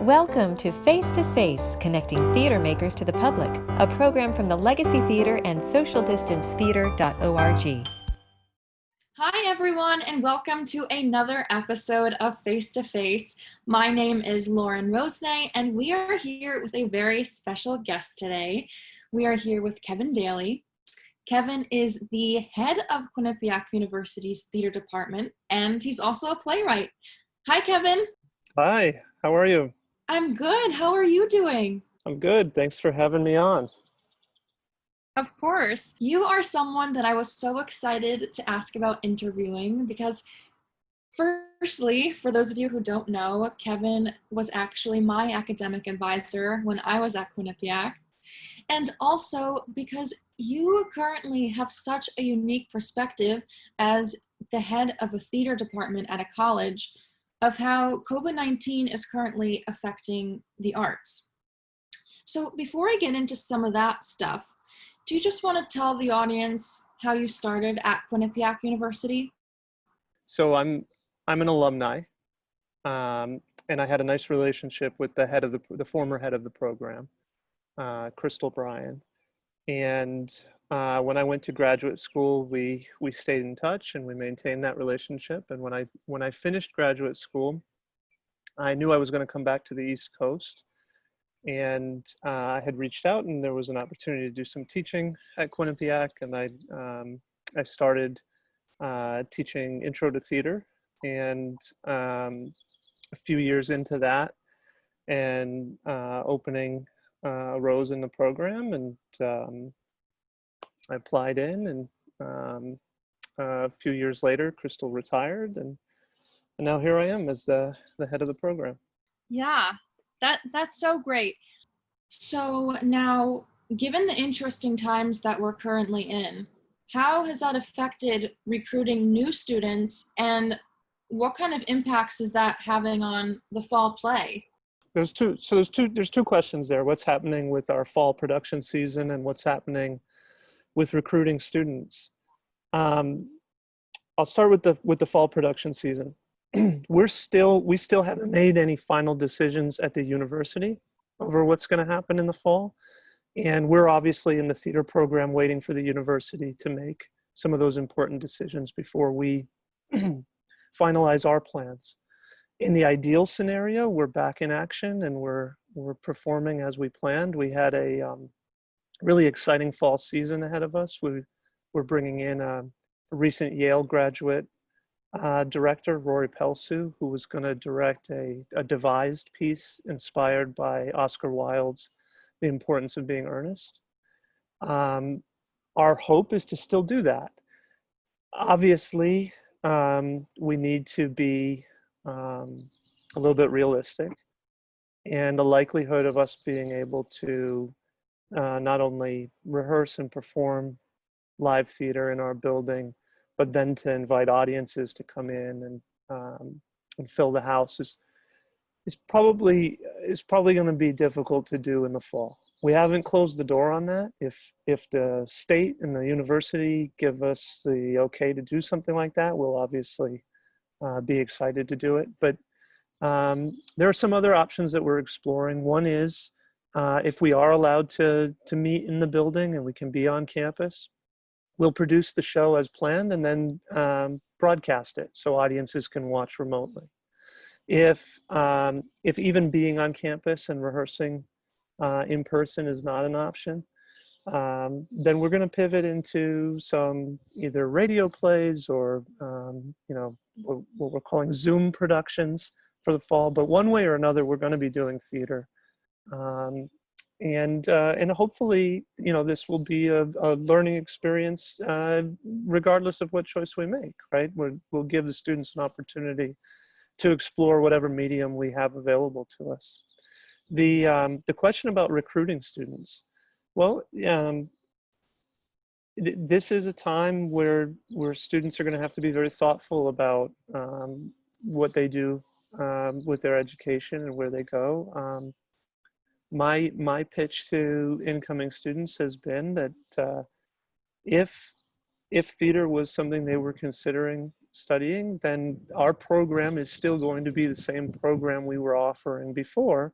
Welcome to Face to Face, connecting theater makers to the public, a program from the Legacy Theater and socialdistancetheater.org. Hi, everyone, and welcome to another episode of Face to Face. My name is Lauren Rosenay, and we are here with a very special guest today. We are here with Kevin Daly. Kevin is the head of Quinnipiac University's theater department, and he's also a playwright. Hi, Kevin. Hi, how are you? I'm good. How are you doing? I'm good. Thanks for having me on. Of course. You are someone that I was so excited to ask about interviewing because, firstly, for those of you who don't know, Kevin was actually my academic advisor when I was at Quinnipiac. And also because you currently have such a unique perspective as the head of a theater department at a college of how COVID-19 is currently affecting the arts. So before I get into some of that stuff, do you just want to tell the audience how you started at Quinnipiac University? So I'm an alumni, and I had a nice relationship with the head of the former head of the program, Crystal Bryan. And when I went to graduate school, we stayed in touch and we maintained that relationship. And when I finished graduate school, I knew I was going to come back to the East Coast. And I had reached out, and there was an opportunity to do some teaching at Quinnipiac, and I started teaching Intro to Theater, and a few years into that, and opening arose in the program, and I applied in, and a few years later, Crystal retired, and now here I am as the head of the program. Yeah. That's so great. So now, given the interesting times that we're currently in, how has that affected recruiting new students, and what kind of impacts is that having on the fall play? There's two questions there. What's happening with our fall production season, and what's happening with recruiting students? I'll start with the fall production season. We still haven't made any final decisions at the university over what's going to happen in the fall. And we're obviously in the theater program waiting for the university to make some of those important decisions before we finalize our plans. In the ideal scenario, we're back in action and we're performing as we planned. We had a really exciting fall season ahead of us. We're bringing in a recent Yale graduate director, Rory Pelsu, who was going to direct a devised piece inspired by Oscar Wilde's The Importance of Being Earnest. Our hope is to still do that. Obviously, we need to be a little bit realistic, and the likelihood of us being able to not only rehearse and perform live theater in our building, but then to invite audiences to come in and fill the house is probably going to be difficult to do in the fall. We haven't closed the door on that. If the state and the university give us the okay to do something like that, we'll obviously be excited to do it. But there are some other options that we're exploring. One is if we are allowed to meet in the building and we can be on campus, we'll produce the show as planned and then broadcast it so audiences can watch remotely. If even being on campus and rehearsing in person is not an option, then we're going to pivot into some either radio plays or what we're calling Zoom productions for the fall. But one way or another, we're going to be doing theater. And hopefully, this will be a learning experience regardless of what choice we make, right? We'll give the students an opportunity to explore whatever medium we have available to us. The question about recruiting students, well, this is a time where students are going to have to be very thoughtful about what they do with their education and where they go. My pitch to incoming students has been that if theater was something they were considering studying, then our program is still going to be the same program we were offering before.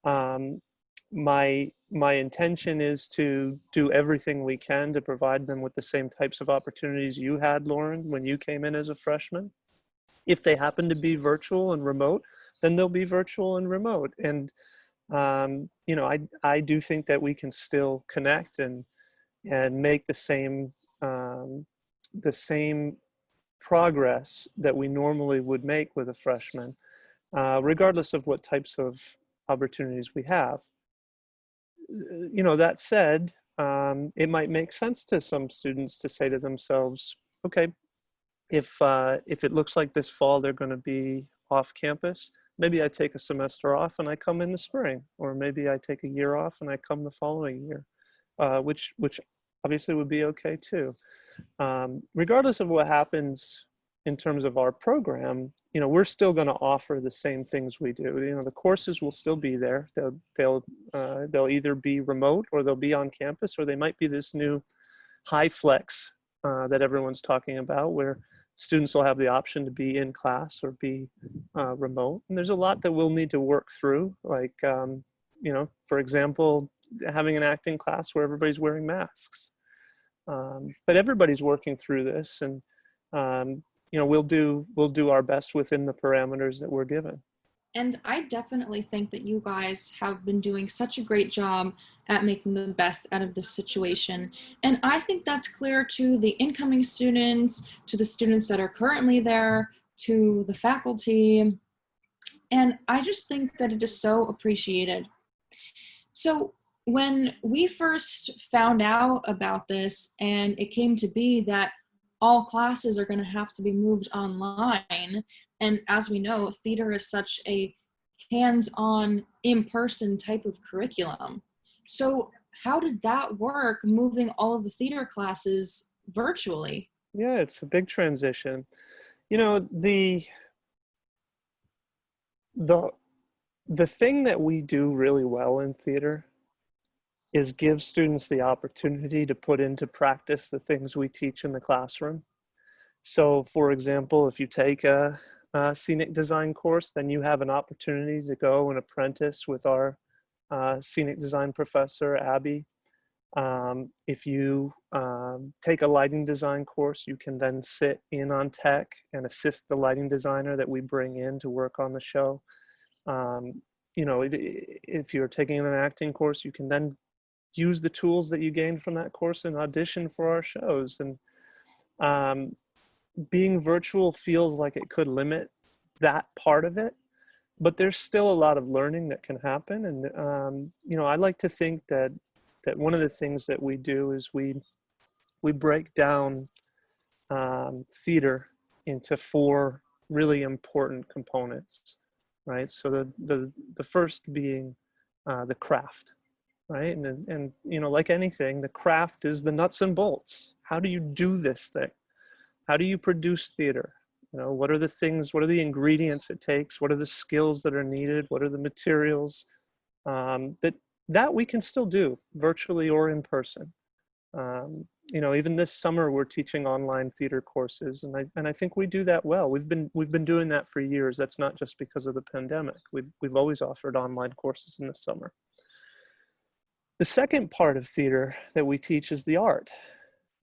My intention is to do everything we can to provide them with the same types of opportunities you had, Lauren, when you came in as a freshman. If they happen to be virtual and remote, then they'll be virtual and remote. And you know, I do think that we can still connect and make the same progress that we normally would make with a freshman, regardless of what types of opportunities we have. You know, that said, it might make sense to some students to say to themselves, okay, if it looks like this fall they're going to be off campus, maybe I take a semester off and I come in the spring, or maybe I take a year off and I come the following year, which obviously would be okay too. Regardless of what happens in terms of our program, you know, we're still going to offer the same things we do. You know, the courses will still be there. They'll either be remote, or they'll be on campus, or they might be this new high flex that everyone's talking about, where students will have the option to be in class or be remote. And there's a lot that we'll need to work through, like, you know, for example, having an acting class where everybody's wearing masks. But everybody's working through this, and you know, we'll do our best within the parameters that we're given. And I definitely think that you guys have been doing such a great job at making the best out of this situation. And I think that's clear to the incoming students, to the students that are currently there, to the faculty. And I just think that it is so appreciated. So when we first found out about this, and it came to be that all classes are going to have to be moved online, and as we know, theater is such a hands-on, in-person type of curriculum. So how did that work, moving all of the theater classes virtually? Yeah, it's a big transition. You know, the thing that we do really well in theater is give students the opportunity to put into practice the things we teach in the classroom. So, for example, if you take a scenic design course, then you have an opportunity to go and apprentice with our scenic design professor, Abby. If you take a lighting design course, you can then sit in on tech and assist the lighting designer that we bring in to work on the show. You know, if you're taking an acting course, you can then use the tools that you gained from that course and audition for our shows. And being virtual feels like it could limit that part of it, but there's still a lot of learning that can happen. And you know, I like to think that one of the things that we do is we break down theater into 4 really important components, right? So the first being the craft, right? And you know, like anything, the craft is the nuts and bolts. How do you do this thing? How do you produce theater? You know, what are the things, what are the ingredients it takes? What are the skills that are needed? What are the materials that we can still do virtually or in person? You know, even this summer we're teaching online theater courses, and I think we do that well. We've been doing that for years. That's not just because of the pandemic. We've always offered online courses in the summer. The second part of theater that we teach is the art.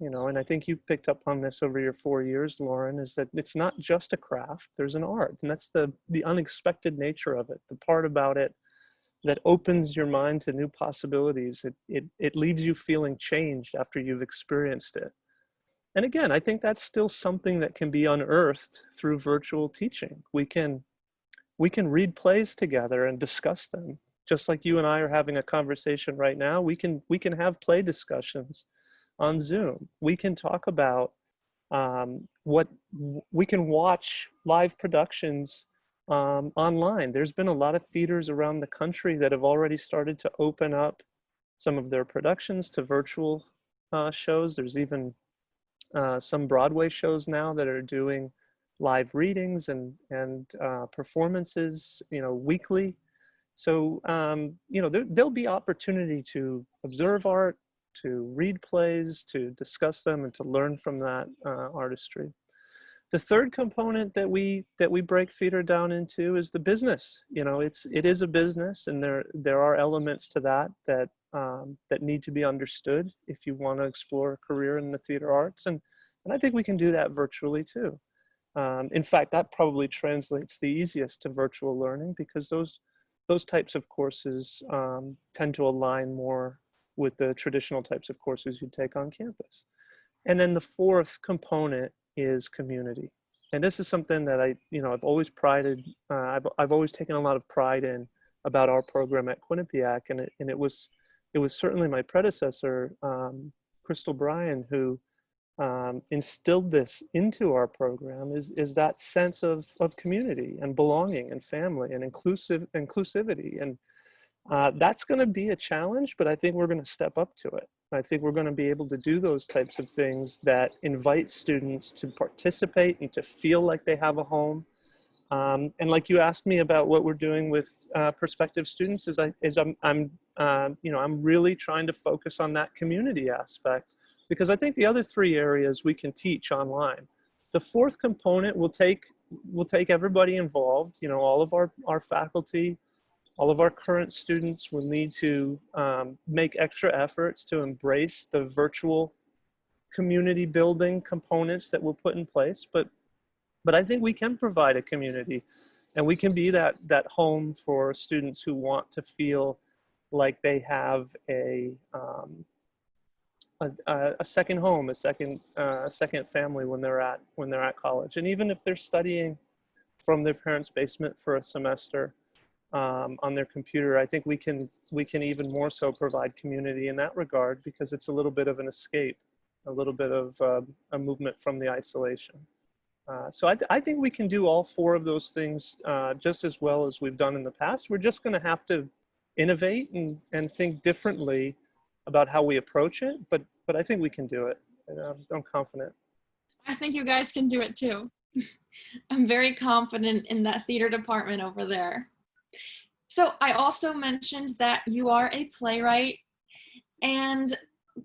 You know, and I think you picked up on this over your 4 years, Lauren, is that it's not just a craft, there's an art. And that's the unexpected nature of it, the part about it that opens your mind to new possibilities. It leaves you feeling changed after you've experienced it. And again, I think that's still something that can be unearthed through virtual teaching. We can read plays together and discuss them. Just like you and I are having a conversation right now, we can have play discussions on Zoom. We can talk about what we can watch live productions online. There's been a lot of theaters around the country that have already started to open up some of their productions to virtual shows. There's even some Broadway shows now that are doing live readings and performances, you know, weekly. So, you know, there'll be opportunity to observe art, to read plays, to discuss them, and to learn from that artistry. The third component that we break theater down into is the business. You know, it is a business, and there are elements to that that need to be understood if you want to explore a career in the theater arts, and I think we can do that virtually too. In fact, that probably translates the easiest to virtual learning, because those types of courses tend to align more with the traditional types of courses you take on campus. And then the fourth component is community. And this is something that I've always I've always taken a lot of pride in about our program at Quinnipiac. And it was certainly my predecessor, Crystal Bryan, who instilled this into our program, is that sense of community and belonging and family and inclusivity. And that's going to be a challenge, but I think we're going to step up to it. I think we're going to be able to do those types of things that invite students to participate and to feel like they have a home. And like you asked me about what we're doing with prospective students, I'm really trying to focus on that community aspect, because I think the other three areas we can teach online. The fourth component will take everybody involved. You know, all of our faculty, all of our current students will need to make extra efforts to embrace the virtual community building components that we'll put in place. But I think we can provide a community, and we can be that home for students who want to feel like they have a second home, a second family when they're at college. And even if they're studying from their parents' basement for a semester on their computer, I think we can even more so provide community in that regard, because it's a little bit of an escape, a little bit of a movement from the isolation. So I think we can do all four of those things just as well as we've done in the past. We're just going to have to innovate and think differently about how we approach it, but I think we can do it, and I'm confident. I think you guys can do it too. I'm very confident in that theater department over there. So I also mentioned that you are a playwright, and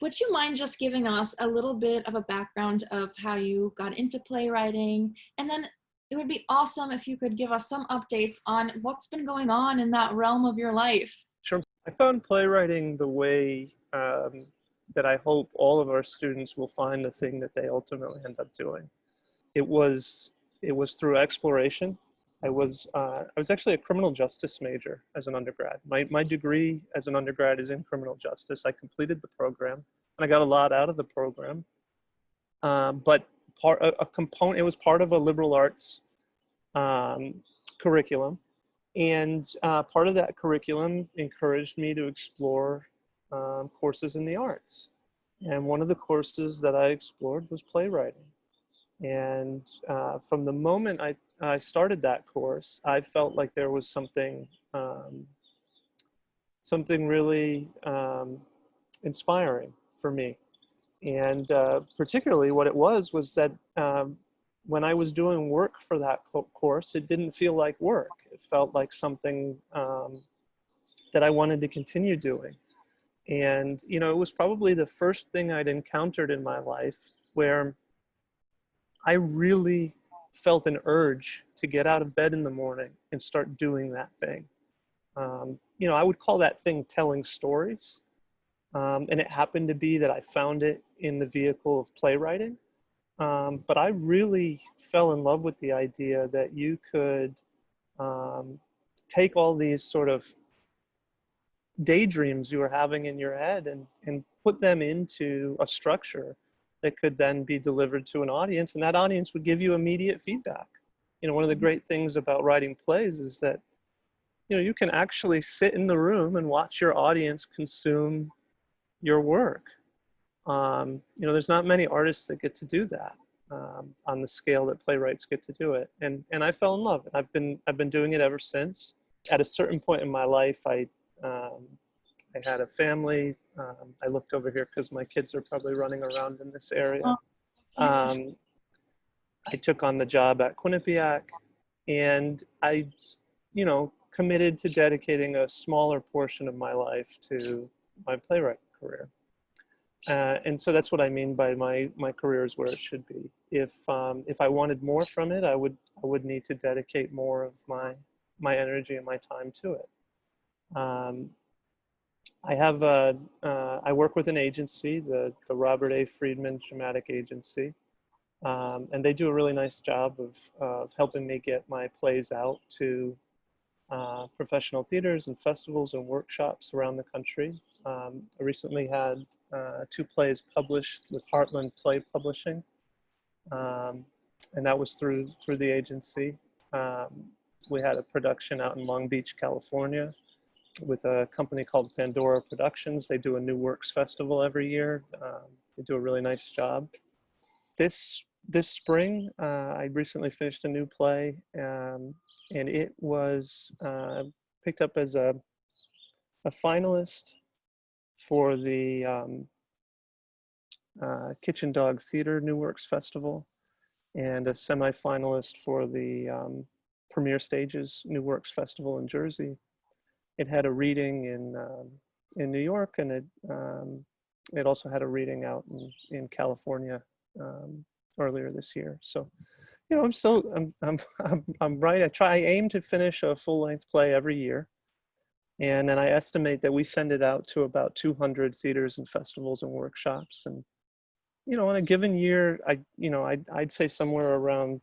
would you mind just giving us a little bit of a background of how you got into playwriting? And then it would be awesome if you could give us some updates on what's been going on in that realm of your life. Sure. I found playwriting the way that I hope all of our students will find the thing that they ultimately end up doing. It was through exploration. I was actually a criminal justice major as an undergrad. My degree as an undergrad is in criminal justice. I completed the program, and I got a lot out of the program. But it was part of a liberal arts curriculum, and part of that curriculum encouraged me to explore courses in the arts. And one of the courses that I explored was playwriting. And from the moment I started that course, I felt like there was something really inspiring for me. And particularly what it was that when I was doing work for that course, it didn't feel like work. It felt like something that I wanted to continue doing. And, you know, it was probably the first thing I'd encountered in my life where I really felt an urge to get out of bed in the morning and start doing that thing. You know, I would call that thing telling stories. And it happened to be that I found it in the vehicle of playwriting. But I really fell in love with the idea that you could take all these sort of daydreams you were having in your head and put them into a structure that could then be delivered to an audience, and that audience would give you immediate feedback. You know, one of the great things about writing plays is that, you know, you can actually sit in the room and watch your audience consume your work. You know, there's not many artists that get to do that on the scale that playwrights get to do it. And I fell in love. I've been doing it ever since. At a certain point in my life, I had a family. I looked over here because my kids are probably running around in this area. I took on the job at Quinnipiac, and I, you know, committed to dedicating a smaller portion of my life to my playwright career. And so that's what I mean by my career is where it should be. If I wanted more from it, I would need to dedicate more of my energy and my time to it. I work with an agency, the Robert A. Friedman Dramatic Agency, and they do a really nice job of helping me get my plays out to professional theaters and festivals and workshops around the country. I recently had 2 plays published with Heartland Play Publishing, and that was through the agency. We had a production out in Long Beach, California, with a company called Pandora Productions. They do a New Works Festival every year. They do a really nice job. This spring, I recently finished a new play, and it was picked up as a finalist for the Kitchen Dog Theater New Works Festival, and a semi-finalist for the Premier Stages New Works Festival in Jersey. It had a reading in New York, and it also had a reading out in California earlier this year. So, you know, I'm right. I aim to finish a full-length play every year, and then I estimate that we send it out to about 200 theaters and festivals and workshops. And, you know, in a given year, I'd say somewhere around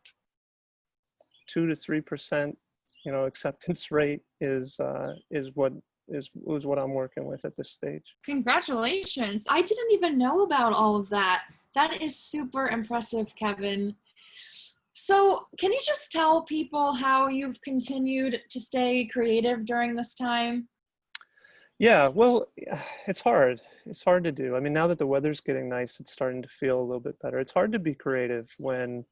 2 to 3%, you know, acceptance rate is what I'm working with at this stage. Congratulations. I didn't even know about all of that. That is super impressive, Kevin. So can you just tell people how you've continued to stay creative during this time? Yeah, well, it's hard. It's hard to do. I mean, now that the weather's getting nice, it's starting to feel a little bit better. It's hard to be creative when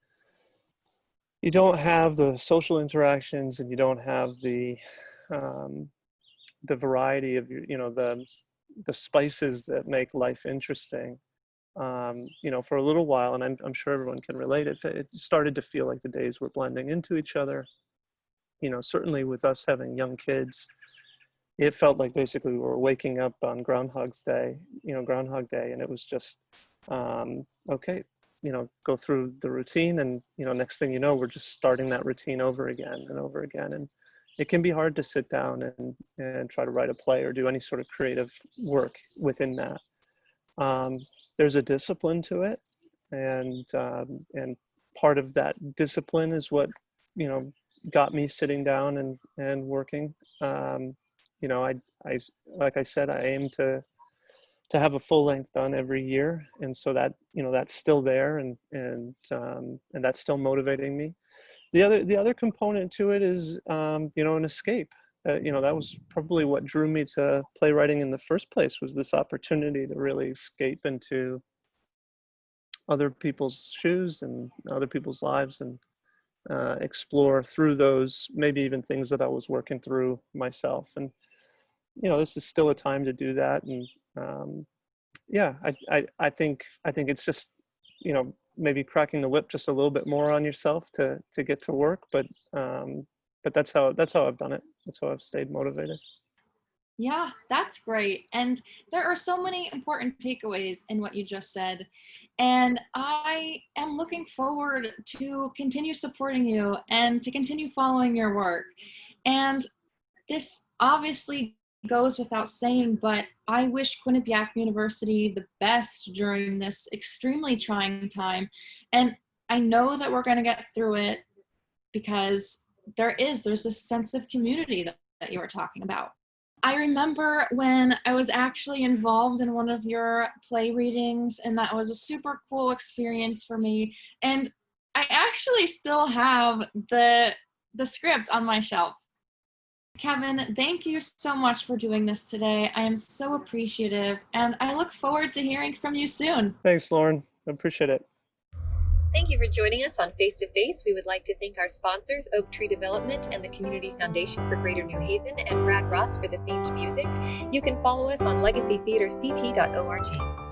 you don't have the social interactions and you don't have the variety of your, you know, the spices that make life interesting. You know, for a little while, and I'm sure everyone can relate, it started to feel like the days were blending into each other. You know, certainly with us having young kids, it felt like basically we were waking up on Groundhog Day, and it was just, okay, you know, go through the routine, and, you know, next thing you know, we're just starting that routine over again and over again. And it can be hard to sit down and try to write a play or do any sort of creative work within that. There's a discipline to it, and part of that discipline is what, you know, got me sitting down and working. You know, I like I said, I aim to have a full length done every year, and so that, you know, that's still there, and that's still motivating me. The other component to it is, you know, an escape. You know, that was probably what drew me to playwriting in the first place, was this opportunity to really escape into other people's shoes and other people's lives, and explore through those, maybe even things that I was working through myself. And, you know, this is still a time to do that. And yeah, I think it's just, you know, maybe cracking the whip just a little bit more on yourself to get to work. But that's how I've done it. That's how I've stayed motivated. Yeah, that's great. And there are so many important takeaways in what you just said. And I am looking forward to continue supporting you and to continue following your work. And this obviously goes without saying, but I wish Quinnipiac University the best during this extremely trying time. And I know that we're going to get through it, because there's this sense of community that you were talking about. I remember when I was actually involved in one of your play readings, and that was a super cool experience for me. And I actually still have the script on my shelf. Kevin, thank you so much for doing this today. I am so appreciative, and I look forward to hearing from you soon. Thanks, Lauren. I appreciate it. Thank you for joining us on Face to Face. We would like to thank our sponsors, Oak Tree Development and the Community Foundation for Greater New Haven, and Brad Ross for the themed music. You can follow us on legacytheaterct.org.